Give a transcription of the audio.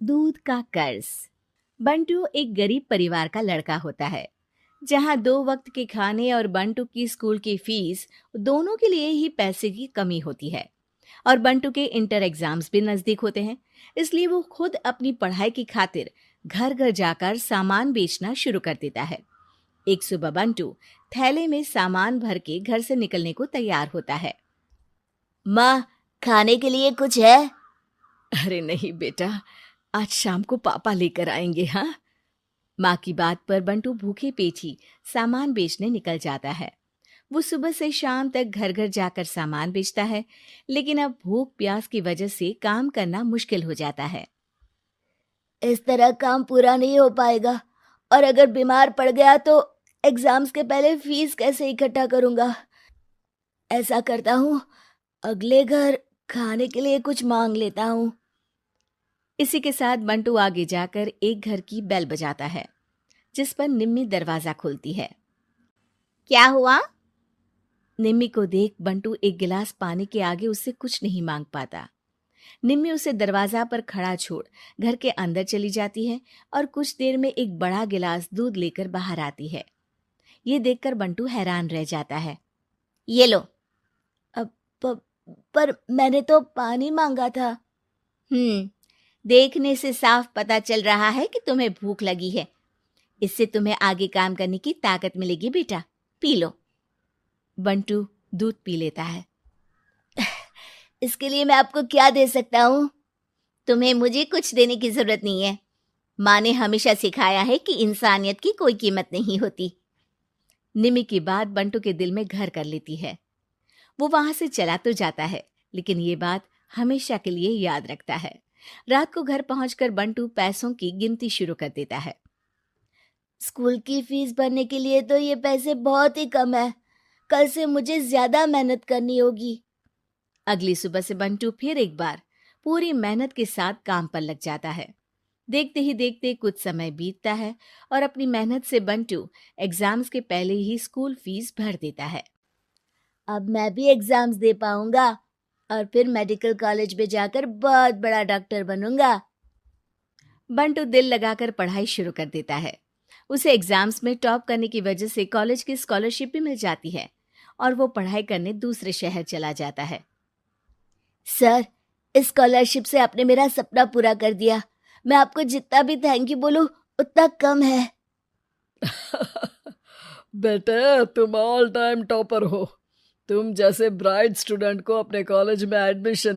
दूध का कर्ज। बंटू एक गरीब परिवार का लड़का होता है, जहां 2 वक्त के खाने और बंटू की स्कूल की फीस दोनों के लिए ही पैसे की कमी होती है। और बंटू के इंटर एग्जाम्स भी नजदीक होते हैं, इसलिए वो खुद अपनी पढ़ाई की खातिर घर घर जाकर सामान बेचना शुरू कर देता है। एक सुबह बंटू थैले में सामान भर के घर से निकलने को तैयार होता है। माँ, खाने के लिए कुछ है? अरे नहीं बेटा, आज शाम को पापा लेकर आएंगे। हाँ, माँ की बात पर बंटू भूखे पेट ही सामान बेचने निकल जाता है। वो सुबह से शाम तक घर घर जाकर सामान बेचता है, लेकिन अब भूख प्यास की वजह से काम करना मुश्किल हो जाता है। इस तरह काम पूरा नहीं हो पाएगा, और अगर बीमार पड़ गया तो एग्जाम्स के पहले फीस कैसे इकट्ठा करूंगा? ऐसा करता हूँ, अगले घर खाने के लिए कुछ मांग लेता हूँ। इसी के साथ बंटू आगे जाकर एक घर की बेल बजाता है, जिस पर निम्मी दरवाजा खोलती है। क्या हुआ? निम्मी को देख बंटू एक गिलास पानी के आगे उससे कुछ नहीं मांग पाता। निम्मी उसे दरवाजा पर खड़ा छोड़ घर के अंदर चली जाती है और कुछ देर में एक बड़ा गिलास दूध लेकर बाहर आती है। ये देखकर बंटू हैरान रह जाता है। ये लो। अब पर मैंने तो पानी मांगा था। देखने से साफ पता चल रहा है कि तुम्हें भूख लगी है। इससे तुम्हें आगे काम करने की ताकत मिलेगी बेटा, पी लो। बंटू दूध पी लेता है। इसके लिए मैं आपको क्या दे सकता हूँ? तुम्हें मुझे कुछ देने की जरूरत नहीं है। माँ ने हमेशा सिखाया है कि इंसानियत की कोई कीमत नहीं होती। निमी की बात बंटू के दिल में घर कर लेती है। वो वहां से चला तो जाता है, लेकिन ये बात हमेशा के लिए याद रखता है। रात को घर पहुंचकर बंटू पैसों की गिनती शुरू कर देता है। स्कूल की फीस भरने के लिए तो ये पैसे बहुत ही कम है। कल से मुझे ज्यादा मेहनत करनी होगी। अगली सुबह से बंटू फिर एक बार पूरी मेहनत के साथ काम पर लग जाता है। देखते ही देखते कुछ समय बीतता है और अपनी मेहनत से बंटू एग्जाम्स के पहले ही स्कूल फीस भर देता है। अब मैं भी एग्जाम्स दे पाऊंगा और फिर मेडिकल कॉलेज में जाकर बहुत बड़ा डॉक्टर बनूंगा। बंटू दिल लगाकर पढ़ाई शुरू कर देता है। उसे एग्जाम्स में टॉप करने की वजह से कॉलेज की स्कॉलरशिप भी मिल जाती है और वो पढ़ाई करने दूसरे शहर चला जाता है। सर, इस स्कॉलरशिप से आपने मेरा सपना पूरा कर दिया। मैं आपको जितना भी थैंक यू बोलूं उतना कम है। बेटे, तुम ऑल टाइम टॉपर हो। तुम जैसे ब्राइट स्टूडेंट को अपने कॉलेज में एडमिशन